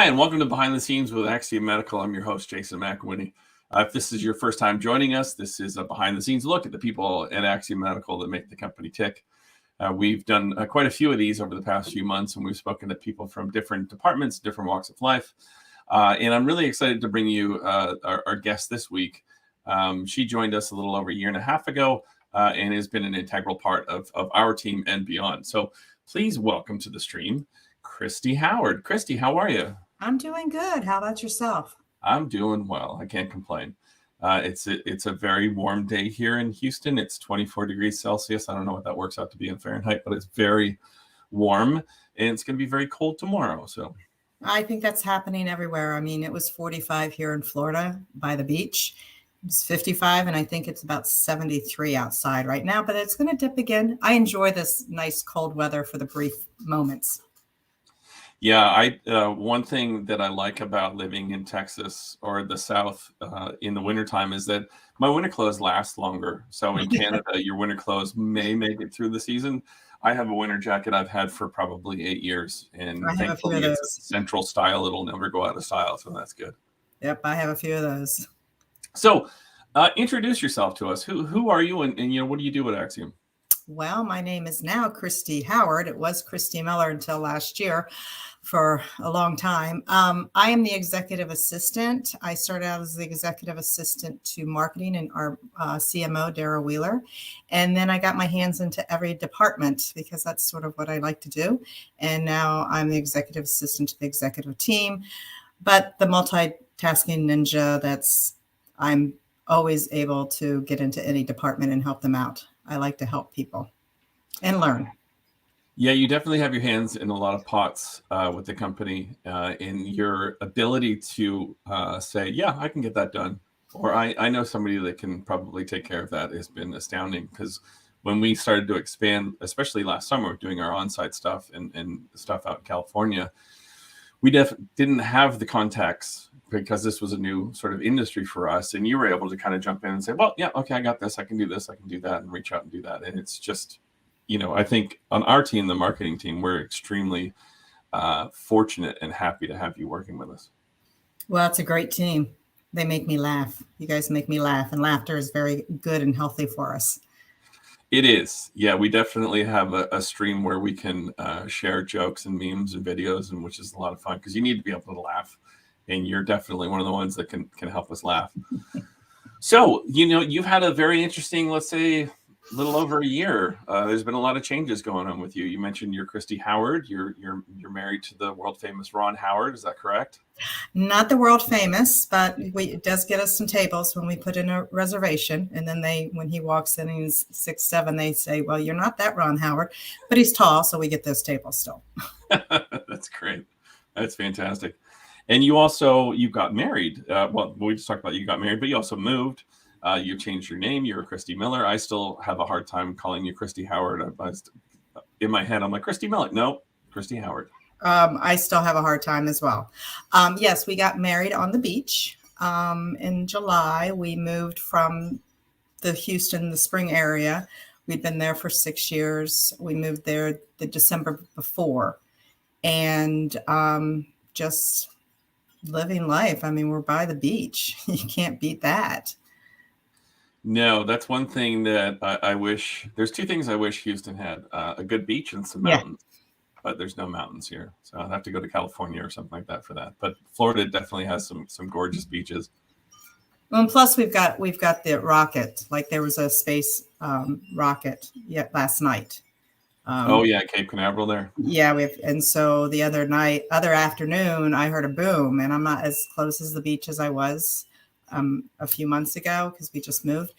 Hi, and welcome to Behind the Scenes with Axiom Medical. I'm your host, Jason McWhinney. If this is your first time joining us, this is a behind the scenes look at the people at Axiom Medical that make the company tick. We've done quite a few of these over the past few months, and we've spoken to people from different departments, different walks of life. And I'm really excited to bring you our guest this week. She joined us a little over a year and a half ago and has been an integral part of our team and beyond. So please welcome to the stream, Christy Howard. Christy, how are you? I'm doing good. How about yourself? I'm doing well. I can't complain. It's a very warm day here in Houston. It's 24 degrees Celsius. I don't know what that works out to be in Fahrenheit, but it's very warm, and it's going to be very cold tomorrow. So I think that's happening everywhere. I mean, it was 45 here in Florida by the beach. It's 55, and I think it's about 73 outside right now, but it's going to dip again. I enjoy this nice cold weather for the brief moments. Yeah, one thing that I like about living in Texas or the South in the wintertime is that my winter clothes last longer. So in Canada, your winter clothes may make it through the season. I have a winter jacket I've had for probably 8 years, and thankfully it's a central style. It'll never go out of style, so that's good. Yep, I have a few of those. So introduce yourself to us. Who are you, and what do you do at Axiom? Well, my name is now Christy Howard. It was Christy Miller until last year for a long time. I am the executive assistant. I started out as the executive assistant to marketing and our CMO, Dara Wheeler. And then I got my hands into every department because that's sort of what I like to do. And now I'm the executive assistant to the executive team. But the multitasking ninja, I'm always able to get into any department and help them out. I like to help people and learn. Yeah, you definitely have your hands in a lot of pots with the company, in your ability to say, yeah, I can get that done. Or I know somebody that can probably take care of that has been astounding, because when we started to expand, especially last summer, doing our on-site stuff and stuff out in California, we didn't have the contacts because this was a new sort of industry for us. And you were able to kind of jump in and say, well, yeah, okay, I got this. I can do this. I can do that, and reach out and do that. And it's just, I think on our team, the marketing team, we're extremely fortunate and happy to have you working with us. Well, it's a great team. They make me laugh. You guys make me laugh, and laughter is very good and healthy for us. It is. Yeah, we definitely have a stream where we can share jokes and memes and videos, and which is a lot of fun because you need to be able to laugh. And you're definitely one of the ones that can help us laugh. So, you've had a very interesting, let's say, little over a year. There's been a lot of changes going on with you. You mentioned you're Christy Howard. You're married to the world famous Ron Howard. Is that correct? Not the world famous, but it does get us some tables when we put in a reservation. And then when he walks in and he's 6'7", they say, well, you're not that Ron Howard, but he's tall. So we get those tables still. That's great. That's fantastic. And you got married. Well, we just talked about you got married, but you also moved. You changed your name. You're Christy Miller. I still have a hard time calling you Christy Howard. In my head, I'm like, Christy Miller. No, Christy Howard. I still have a hard time as well. Yes, we got married on the beach in July. We moved from the spring area. We'd been there for 6 years. We moved there the December before. And just living life. I mean, we're by the beach. You can't beat that. No, that's one thing that I wish. There's two things I wish Houston had: a good beach and some mountains. But there's no mountains here, so I'd have to go to California or something like that for that. But Florida definitely has some gorgeous beaches. Well, and plus we've got the rocket. Like there was a space rocket last night. Cape Canaveral there. Yeah, and so the other afternoon, I heard a boom, and I'm not as close as the beach as I was a few months ago because we just moved,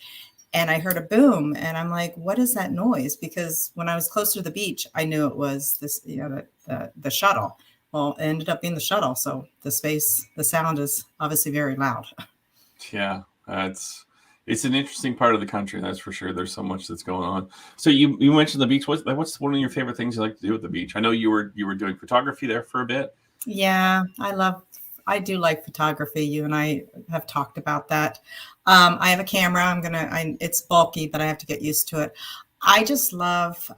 and I heard a boom, and I'm like, what is that noise? Because when I was closer to the beach, I knew it was this, the shuttle. Well, it ended up being the shuttle, so the sound is obviously very loud. Yeah, it's an interesting part of the country, that's for sure. There's so much that's going on. So you mentioned the beach. What's one of your favorite things you like to do at the beach? I know you were doing photography there for a bit. Yeah, I do like photography. You and I have talked about that. I have a camera. It's bulky, but I have to get used to it. I just love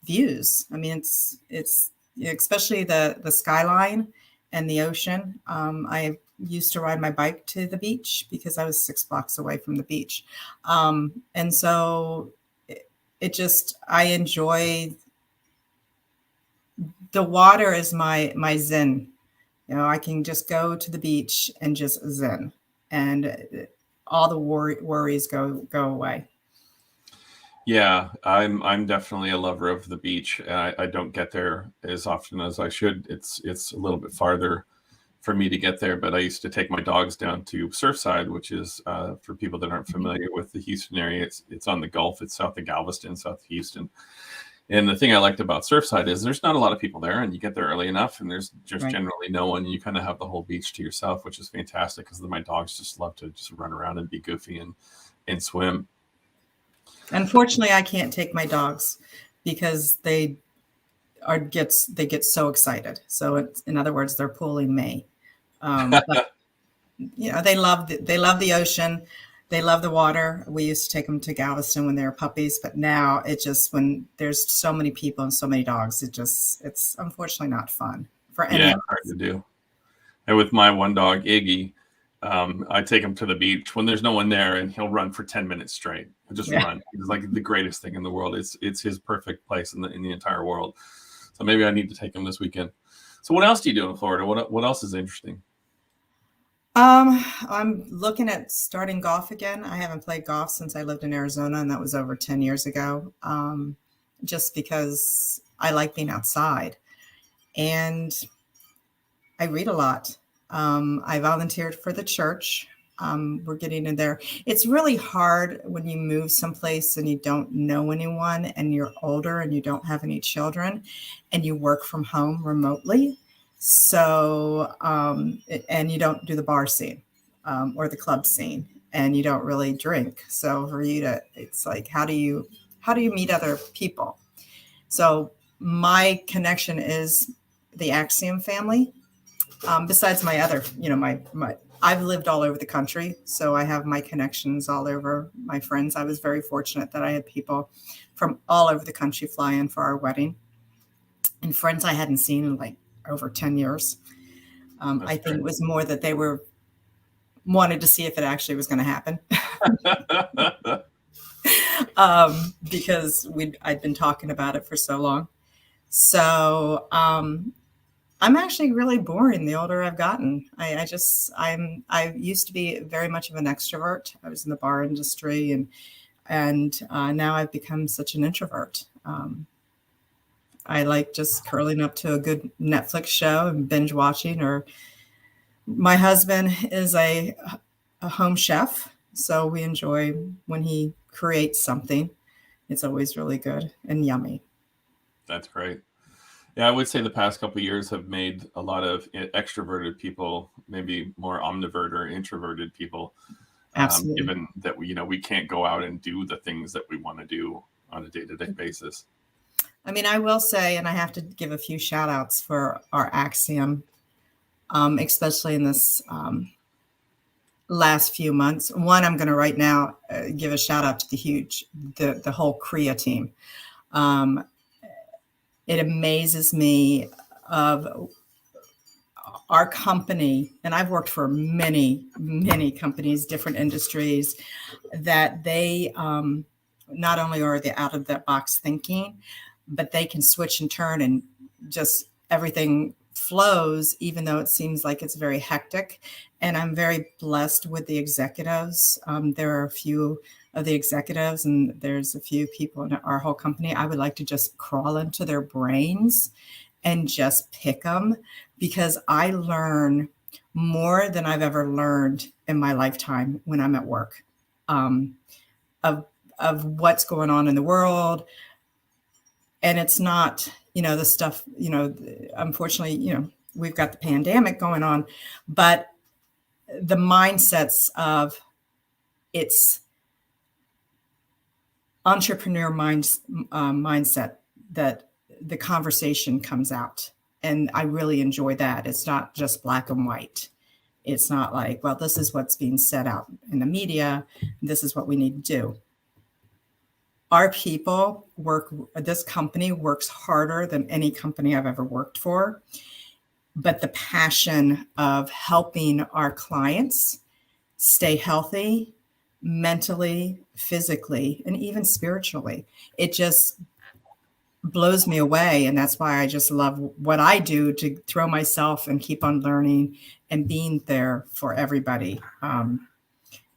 views. I mean, it's especially the skyline and the ocean. I used to ride my bike to the beach because I was 6 blocks away from the beach. And so it just, I enjoy the water is my zen. You know, I can just go to the beach and just zen, and all the worries go away. Yeah, I'm definitely a lover of the beach. I don't get there as often as I should. It's a little bit farther for me to get there, but I used to take my dogs down to Surfside, which is for people that aren't familiar with the Houston area. It's on the Gulf. It's south of Galveston, south of Houston. And the thing I liked about Surfside is there's not a lot of people there, and you get there early enough, and there's just Right. generally no one. You kind of have the whole beach to yourself, which is fantastic because my dogs just love to just run around and be goofy and swim. Unfortunately, I can't take my dogs because they get so excited. So it's, in other words, they're pulling me. But you know, they love the ocean. They love the water. We used to take them to Galveston when they were puppies, but now it just, when there's so many people and so many dogs, it's unfortunately not fun for any Yeah, of it's hard us. to do. And with my one dog, Iggy, I take him to the beach when there's no one there, and he'll run for 10 minutes straight. He'll just Yeah. run. It's like the greatest thing in the world. It's his perfect place in the entire world. So maybe I need to take him this weekend. So what else do you do in Florida? What else is interesting? I'm looking at starting golf again. I haven't played golf since I lived in Arizona, and that was over 10 years ago. Just because I like being outside, and I read a lot. I volunteered for the church. We're getting in there. It's really hard when you move someplace and you don't know anyone and you're older and you don't have any children and you work from home remotely. So, and you don't do the bar scene or the club scene, and you don't really drink. So for you to, it's like, how do you meet other people? So my connection is the Axiom family. Besides my other, you know, my I've lived all over the country, so I have my connections all over. My friends, I was very fortunate that I had people from all over the country fly in for our wedding, and friends I hadn't seen in like over 10 years. That's I think great. it was more that they wanted to see if it actually was going to happen. Because I'd been talking about it for so long. So I'm actually really boring the older I've gotten. I used to be very much of an extrovert. I was in the bar industry, and now I've become such an introvert. I like just curling up to a good Netflix show and binge watching. Or my husband is a home chef, so we enjoy when he creates something. It's always really good and yummy. That's great. Yeah, I would say the past couple of years have made a lot of extroverted people maybe more omnivert or introverted people, Absolutely. given that we can't go out and do the things that we want to do on a day-to-day basis. I mean, I will say, and I have to give a few shout outs for our Axiom, especially in this last few months. One, I'm going to right now give a shout out to the whole Korea team. It amazes me of our company, and I've worked for many, many companies, different industries, that they not only are they out of the box thinking, but they can switch and turn, and just everything flows, even though it seems like it's very hectic. And I'm very blessed with the executives. There are a few of the executives, and there's a few people in our whole company. I would like to just crawl into their brains and just pick them, because I learn more than I've ever learned in my lifetime when I'm at work, of what's going on in the world. And it's not, the stuff, unfortunately, we've got the pandemic going on, but the mindsets of it's entrepreneur mindset that the conversation comes out. And I really enjoy that. It's not just black and white. It's not like, well, this is what's being said out in the media. This is what we need to do. Our people this company works harder than any company I've ever worked for, but the passion of helping our clients stay healthy mentally, physically, and even spiritually. It just blows me away. And that's why I just love what I do, to throw myself and keep on learning and being there for everybody.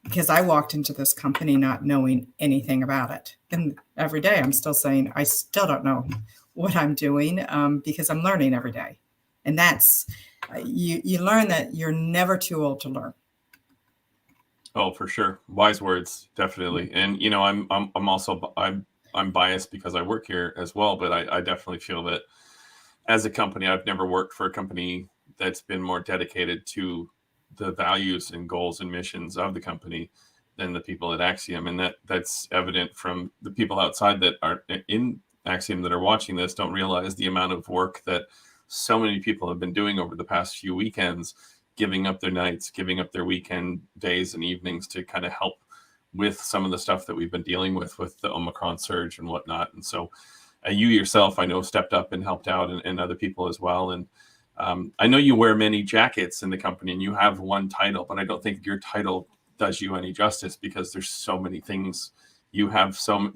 Because I walked into this company not knowing anything about it. And every day I'm still saying, I still don't know what I'm doing, because I'm learning every day. And that's, you learn that you're never too old to learn. Oh, for sure. Wise words, definitely. And I'm also I'm biased because I work here as well, but I definitely feel that as a company, I've never worked for a company that's been more dedicated to the values and goals and missions of the company than the people at Axiom. And that's evident from the people outside that are in Axiom that are watching this, don't realize the amount of work that so many people have been doing over the past few weekends, giving up their nights, giving up their weekend days and evenings to kind of help with some of the stuff that we've been dealing with the Omicron surge and whatnot. And so you yourself, I know, stepped up and helped out, and other people as well. And I know you wear many jackets in the company and you have one title, but I don't think your title does you any justice, because there's so many things. You have so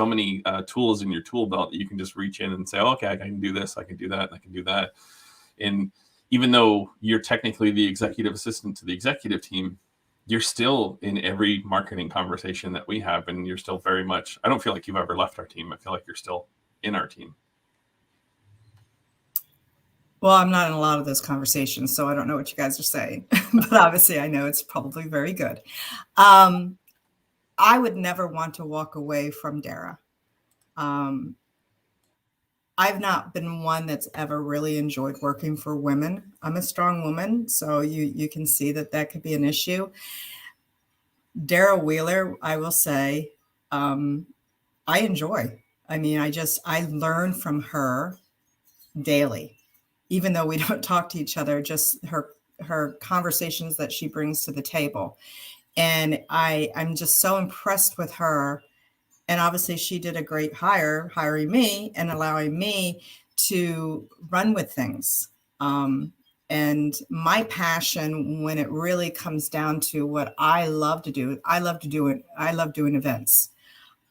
many tools in your tool belt that you can just reach in and say, okay, I can do this, I can do that, and I can do that. And even though you're technically the executive assistant to the executive team, you're still in every marketing conversation that we have. And you're still very much, I don't feel like you've ever left our team. I feel like you're still in our team. Well, I'm not in a lot of those conversations, so I don't know what you guys are saying, but obviously I know it's probably very good. I would never want to walk away from Dara. I've not been one that's ever really enjoyed working for women. I'm a strong woman, so you can see that could be an issue. Dara Wheeler, I will say, I enjoy. I mean, I learn from her daily, even though we don't talk to each other, just her conversations that she brings to the table. And I'm just so impressed with her. And obviously she did a great hiring me and allowing me to run with things. And my passion, when it really comes down to what I love to do, I love doing events.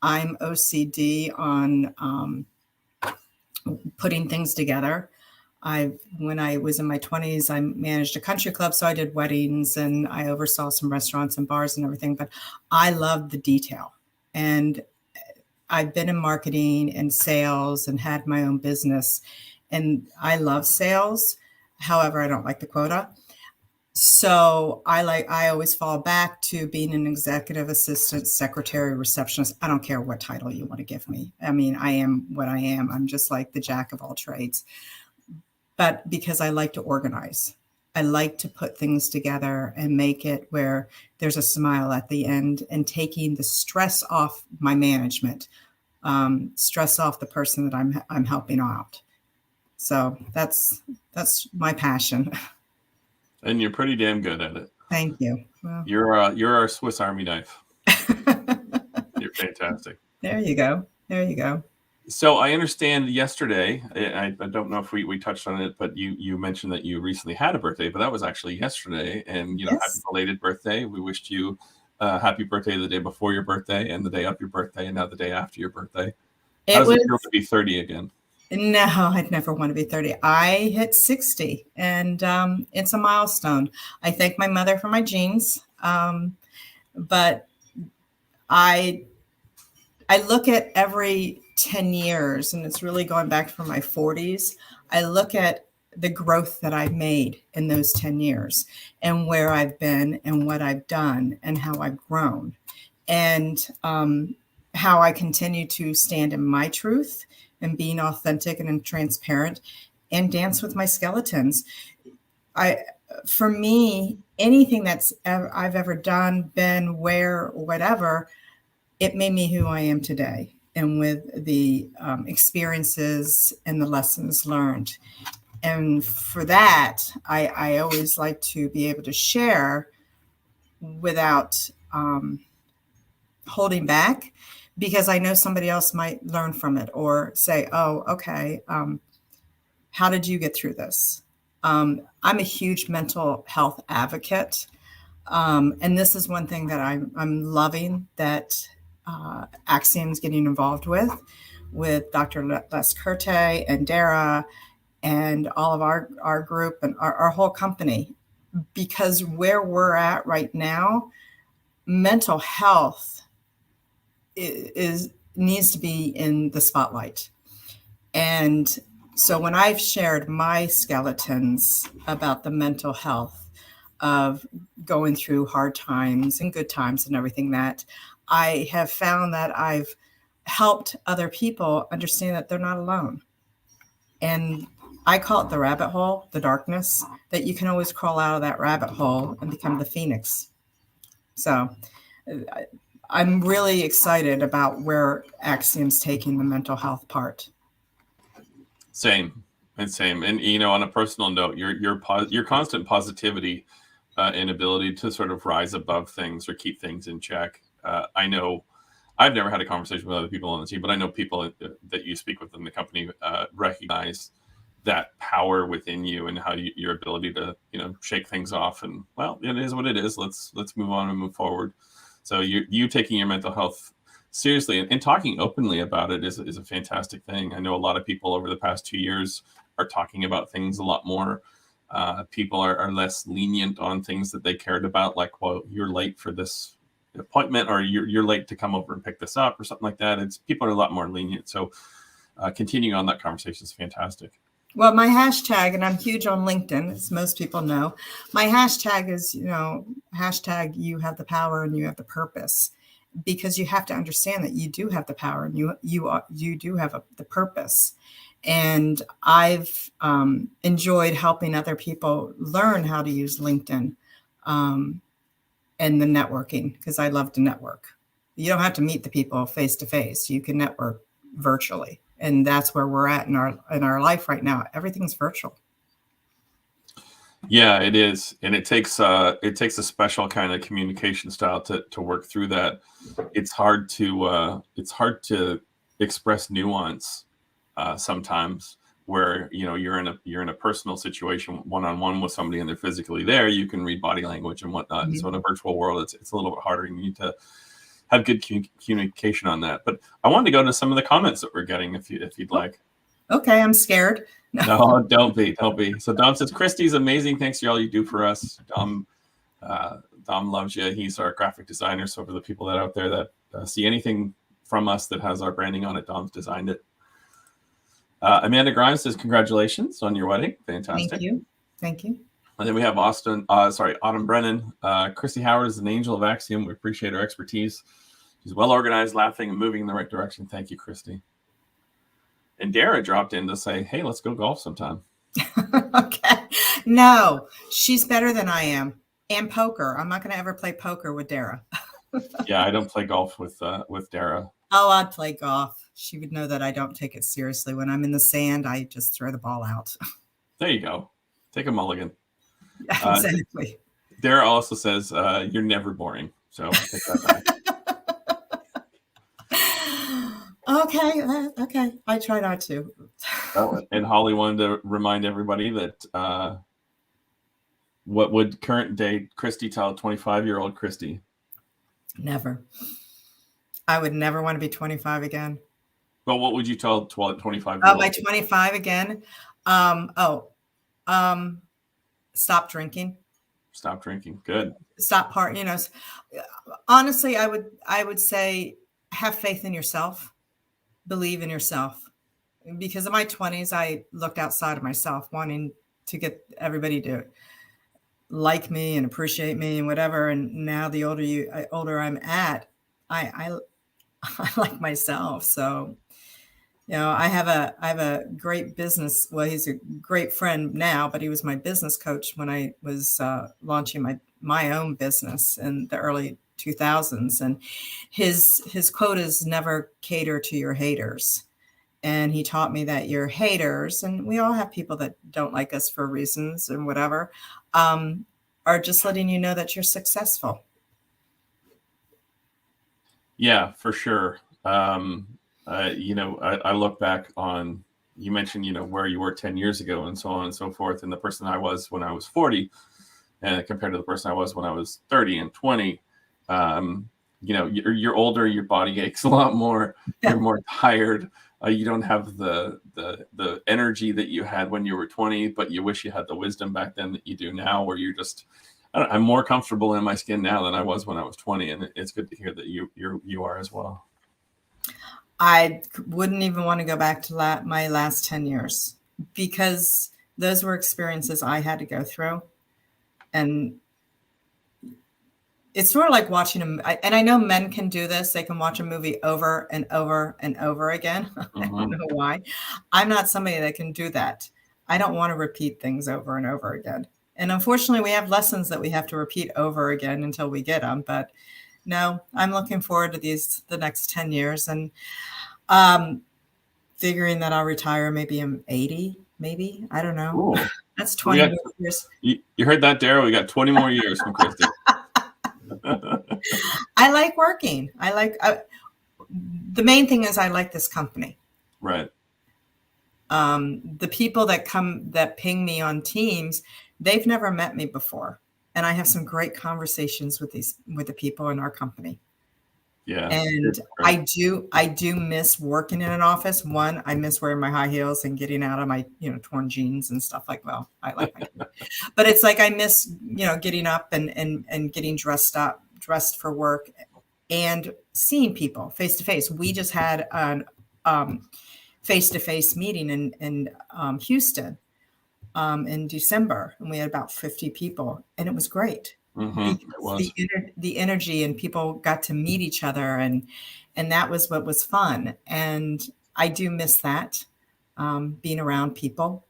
I'm OCD on putting things together. When I was in my 20s, I managed a country club. So I did weddings and I oversaw some restaurants and bars and everything, but I love the detail. And I've been in marketing and sales and had my own business, and I love sales. However, I don't like the quota. So I always fall back to being an executive assistant, secretary, receptionist. I don't care what title you want to give me. I mean, I am what I am. I'm just like the jack of all trades. But because I like to organize, I like to put things together and make it where there's a smile at the end, and taking the stress off my management, stress off the person that I'm helping out. So that's my passion. And you're pretty damn good at it. Thank you. Well, You're our Swiss Army knife. You're fantastic. There you go. There you go. So I understand yesterday, I don't know if we touched on it, but you mentioned that you recently had a birthday, but that was actually yesterday. And, Yes. Happy belated birthday. We wished you happy birthday the day before your birthday and the day of your birthday and now the day after your birthday. How does it feel to be 30 again? No, I'd never want to be 30. I hit 60 and it's a milestone. I thank my mother for my genes. But I look at every 10 years, and it's really going back from my 40s. I look at the growth that I've made in those 10 years and where I've been and what I've done and how I've grown, and how I continue to stand in my truth and being authentic and transparent and dance with my skeletons. For me, anything I've ever done, been, where, whatever, it made me who I am today. And with the experiences and the lessons learned. And for that, I always like to be able to share without holding back, because I know somebody else might learn from it or say, oh, okay, how did you get through this? I'm a huge mental health advocate. And this is one thing that I'm loving that Axiom's getting involved with Dr. Les Curte and Dara and all of our group and our whole company, because where we're at right now, mental health needs to be in the spotlight. And so when I've shared my skeletons about the mental health of going through hard times and good times and everything, that I have found that I've helped other people understand that they're not alone. And I call it the rabbit hole, the darkness, that you can always crawl out of that rabbit hole and become the phoenix. So I'm really excited about where Axiom's taking the mental health part. Same. And on a personal note, your constant positivity and ability to sort of rise above things or keep things in check. I know I've never had a conversation with other people on the team, but I know people that you speak with in the company recognize that power within you and how your ability to shake things off, and well, it is what it is. Let's move on and move forward. So you taking your mental health seriously and talking openly about it is a fantastic thing. I know a lot of people over the past 2 years are talking about things a lot more. People are less lenient on things that they cared about, like, well, you're late for this appointment, or you're late to come over and pick this up, or something like that. People are a lot more lenient. So continuing on that conversation is fantastic. Well, my hashtag, and I'm huge on LinkedIn, as most people know, my hashtag is, hashtag you have the power and you have the purpose, because you have to understand that you do have the power and you do have the purpose. And I've enjoyed helping other people learn how to use LinkedIn and the networking, because I love to network. You don't have to meet the people face to face. You can network virtually. And that's where we're at in our life right now. Everything's virtual. Yeah, it is, and it takes a special kind of communication style to work through that. It's hard to express nuance sometimes, where you're in a personal situation one-on-one with somebody and they're physically there. You can read body language and whatnot. Mm-hmm. So in a virtual world, it's a little bit harder. You need to have good communication on that. But I wanted to go to some of the comments that we're getting, if you'd like. Okay, I'm scared. No, don't be. So Dom says, Christy's amazing. Thanks for all you do for us. Dom loves you. He's our graphic designer. So for the people that out there that see anything from us that has our branding on it, Dom's designed it. Amanda Grimes says, congratulations on your wedding. Fantastic. Thank you. And then we have Autumn Brennan. Christy Howard is an angel of Axiom. We appreciate her expertise. She's well organized, laughing, and moving in the right direction. Thank you, Christy. And Dara dropped in to say, hey, let's go golf sometime. Okay. No, she's better than I am. And poker. I'm not going to ever play poker with Dara. Yeah, I don't play golf with Dara. Oh, I'd play golf. She would know that I don't take it seriously. When I'm in the sand, I just throw the ball out. There you go. Take a mulligan. Yeah, exactly. Dara also says, you're never boring. So take that back. Okay. I try not to. And Holly wanted to remind everybody that what would current day Christy tell 25-year-old Christy? Never. I would never want to be 25 again. Well, what would you tell 25-year-old? Oh, by 25 again? Stop drinking. Stop drinking. Good. Stop partying. Honestly, I would say have faith in yourself. Believe in yourself. Because in my 20s, I looked outside of myself, wanting to get everybody to like me and appreciate me and whatever. And now the older I'm at, I like myself. So, I have a great business. Well, he's a great friend now, but he was my business coach when I was launching my own business in the early 2000s. And his quote is, never cater to your haters. And he taught me that your haters, and we all have people that don't like us for reasons and whatever, are just letting you know that you're successful. Yeah, for sure. I look back on you mentioned, where you were 10 years ago and so on and so forth. And the person I was when I was 40 compared to the person I was when I was 30 and 20, you're older, your body aches a lot more. You're more tired. You don't have the energy that you had when you were 20, but you wish you had the wisdom back then that you do now, where you're just, I'm more comfortable in my skin now than I was when I was 20. And it's good to hear that you are as well. I wouldn't even want to go back to my last 10 years, because those were experiences I had to go through. And it's sort of like watching and I know men can do this. They can watch a movie over and over and over again. Mm-hmm. I don't know why. I'm not somebody that can do that. I don't want to repeat things over and over again. And unfortunately, we have lessons that we have to repeat over again until we get them. But no, I'm looking forward to the next 10 years, and figuring that I'll retire maybe I'm 80, maybe. I don't know. Ooh. That's 20 years. You heard that, Daryl? We got 20 more years from Christy. I like working. The main thing is I like this company. Right. The people that ping me on Teams, they've never met me before. And I have some great conversations with the people in our company. Yeah. And I do miss working in an office. One, I miss wearing my high heels and getting out of my, torn jeans and stuff I like my, but it's like I miss, getting up and getting dressed for work and seeing people face to face. We just had an face-to-face meeting in Houston in December, and we had about 50 people, and it was great. Mm-hmm. It was. The energy, and people got to meet each other, and that was what was fun. And I do miss that, being around people,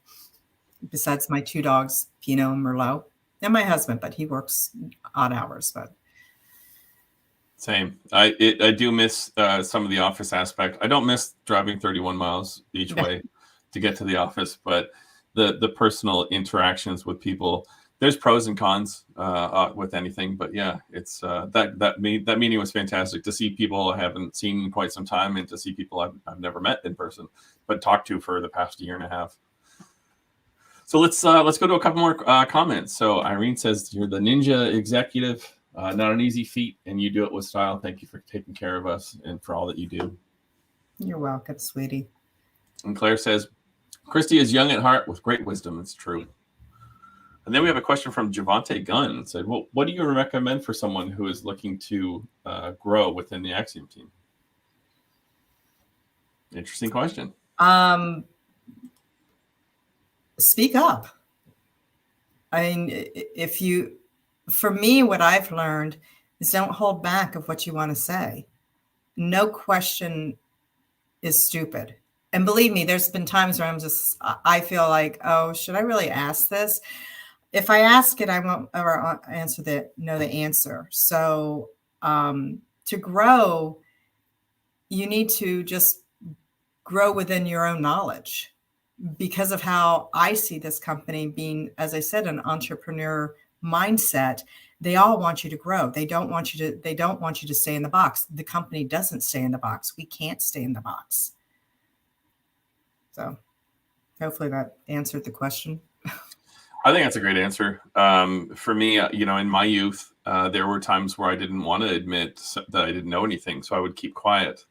besides my two dogs, Pinot and Merlot, and my husband, but he works odd hours. But same. I do miss some of the office aspect. I don't miss driving 31 miles each way to get to the office, but the personal interactions with people, there's pros and cons with anything. But yeah, it's that meeting was fantastic, to see people I haven't seen in quite some time, and to see people I've never met in person, but talked to for the past year and a half. So let's go to a couple more comments. So Irene says, you're the ninja executive. Not an easy feat, and you do it with style. Thank you for taking care of us and for all that you do. You're welcome, sweetie. And Claire says, Christy is young at heart with great wisdom. It's true. And then we have a question from Javante Gunn. It said, well, what do you recommend for someone who is looking to grow within the Axiom team? Interesting question. Speak up. I mean, for me, what I've learned is don't hold back of what you want to say. No question is stupid. And believe me, there's been times where I feel like, oh, should I really ask this? If I ask it, I won't ever know the answer. So to grow, you need to just grow within your own knowledge, because of how I see this company being, as I said, an entrepreneur mindset. They all want you to grow. They don't want you to stay in the box. The company doesn't stay in the box. We can't stay in the box. So hopefully that answered the question. I think that's a great answer. For me, in my youth, there were times where I didn't want to admit that I didn't know anything, so I would keep quiet.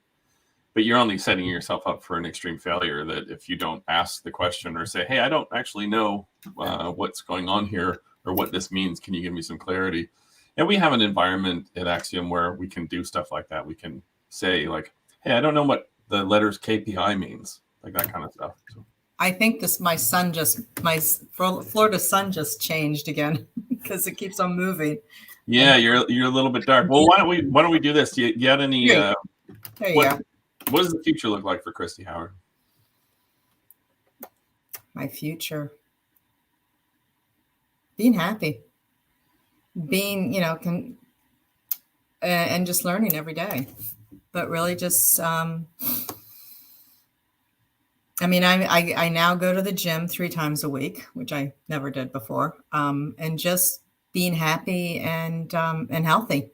But you're only setting yourself up for an extreme failure, that if you don't ask the question or say, hey, I don't actually know what's going on here or what this means. Can you give me some clarity? And we have an environment at Axiom where we can do stuff like that. We can say like, hey, I don't know what the letters KPI means, like that kind of stuff. So. I think my Florida sun just changed again because it keeps on moving. Yeah, you're a little bit dark. Well, why don't we do this? Do you have any? There you go. What does the future look like for Christy Howard? My future, being happy, being and just learning every day, but really just. I now go to the gym 3 times a week, which I never did before, and just being happy and healthy.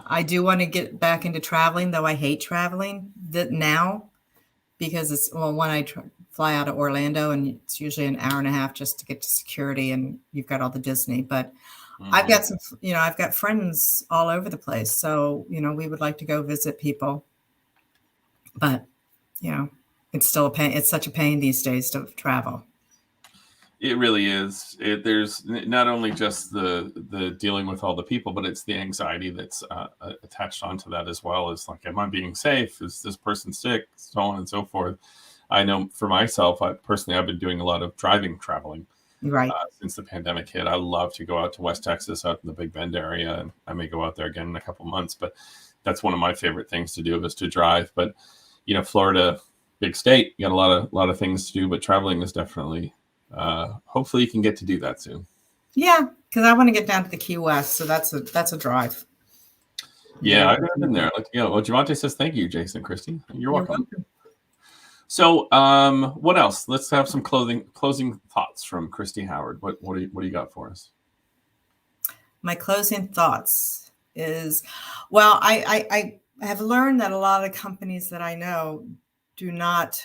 I do want to get back into traveling, though I hate traveling now, because when I fly out of Orlando, and it's usually an hour and a half just to get to security, and you've got all the Disney. But I've got I've got friends all over the place. So, we would like to go visit people. But, it's still a pain. It's such a pain these days to travel. It really is. There's not only just the dealing with all the people, but it's the anxiety that's attached onto that as well. It's like, am I being safe? Is this person sick? So on and so forth. I know for myself, I've been doing a lot of traveling. Right. Since the pandemic hit. I love to go out to West Texas, out in the Big Bend area, and I may go out there again in a couple months. But that's one of my favorite things to do is to drive. But Florida, big state, you got a lot of things to do. But traveling is definitely. Hopefully, you can get to do that soon. Yeah, because I want to get down to the Key West, so that's a drive. Yeah, I've been there. I'd like to go. Well, Javante says thank you, Jason, Christy. You're welcome. So, what else? Let's have some closing thoughts from Christy Howard. What do you got for us? My closing thoughts is, well, I have learned that a lot of companies that I know do not.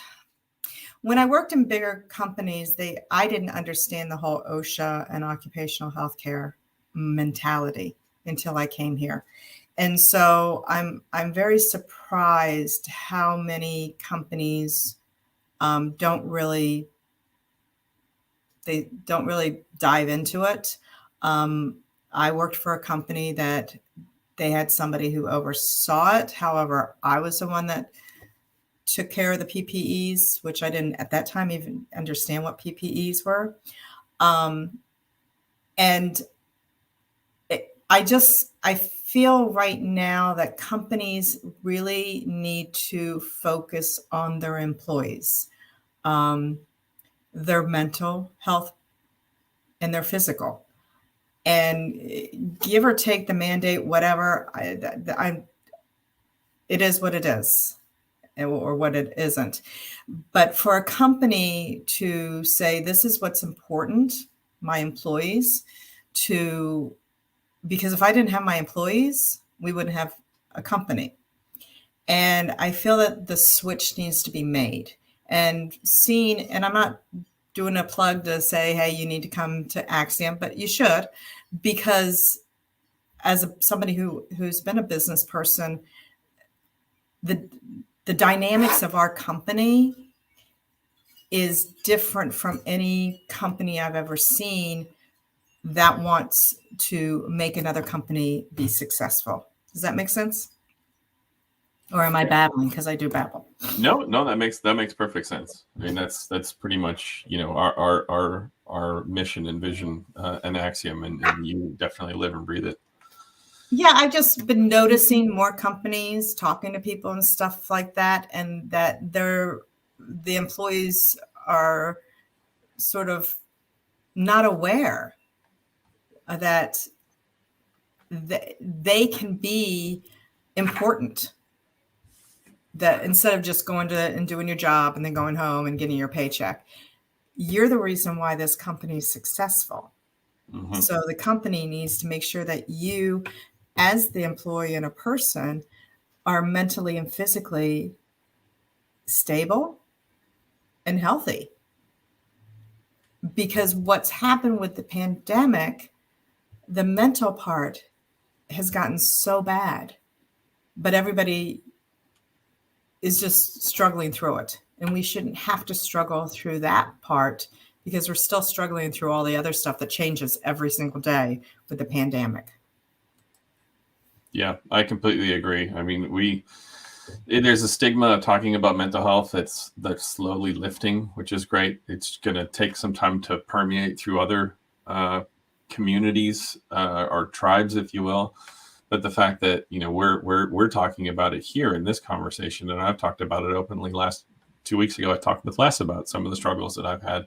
When I worked in bigger companies, I didn't understand the whole OSHA and occupational healthcare mentality until I came here. And so I'm very surprised how many companies don't really dive into it. I worked for a company that they had somebody who oversaw it. However, I was the one that took care of the PPEs, which I didn't at that time even understand what PPEs were. And I feel right now that companies really need to focus on their employees, their mental health and their physical, and give or take the mandate, whatever. It is what it is, or what it isn't. But for a company to say, this is what's important, my employees, because if I didn't have my employees, we wouldn't have a company. And I feel that the switch needs to be made. And I'm not doing a plug to say, hey, you need to come to Axiom, but you should, because as somebody who's been a business person, the dynamics of our company is different from any company I've ever seen that wants to make another company be successful. Does that make sense? Or am I babbling? Because I do babble. No, that makes perfect sense. I mean, that's pretty much our mission and vision, and Axiom, and you definitely live and breathe it. Yeah, I've just been noticing more companies, talking to people and stuff like that, and that the employees are sort of not aware that they can be important. That instead of just going to and doing your job and then going home and getting your paycheck, you're the reason why this company is successful. Mm-hmm. So the company needs to make sure that you, as the employee and a person, are mentally and physically stable and healthy. Because what's happened with the pandemic, the mental part has gotten so bad, but everybody is just struggling through it. And we shouldn't have to struggle through that part, because we're still struggling through all the other stuff that changes every single day with the pandemic. Yeah, I completely agree. I mean, there's a stigma of talking about mental health that's slowly lifting, which is great. It's going to take some time to permeate through other communities or tribes, if you will. But the fact that we're talking about it here in this conversation, and I've talked about it openly. 2 weeks ago, I talked with Les about some of the struggles that I've had.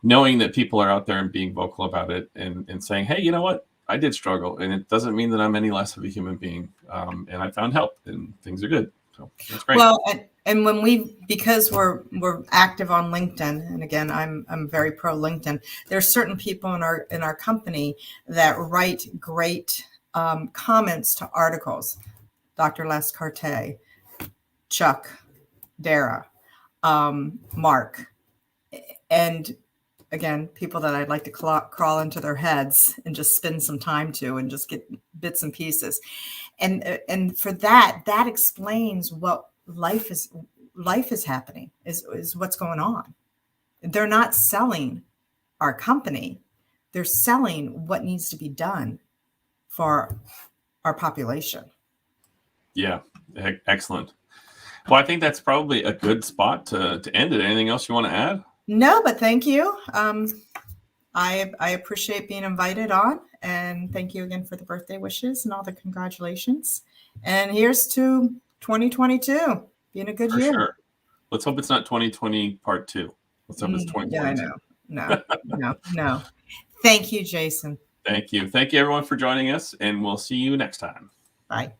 Knowing that people are out there and being vocal about it and saying, hey, you know what? I did struggle, and it doesn't mean that I'm any less of a human being. And I found help, and things are good. So that's great. Well, and because we're active on LinkedIn, and again, I'm very pro LinkedIn. There's certain people in our company that write great comments to articles. Dr. Les Carte, Chuck, Dara, Mark, and again, people that I'd like to crawl into their heads and just spend some time to and just get bits and pieces. And for that explains what life is happening, is what's going on. They're not selling our company. They're selling what needs to be done for our population. Yeah. Excellent. Well, I think that's probably a good spot to end it. Anything else you want to add? No, but thank you. I appreciate being invited on, and thank you again for the birthday wishes and all the congratulations. And here's to 2022 being a good year. Sure. Let's hope it's not 2020 part 2. Let's hope it's 2022. Yeah, I know. No. Thank you, Jason. Thank you. Thank you, everyone, for joining us, and we'll see you next time. Bye.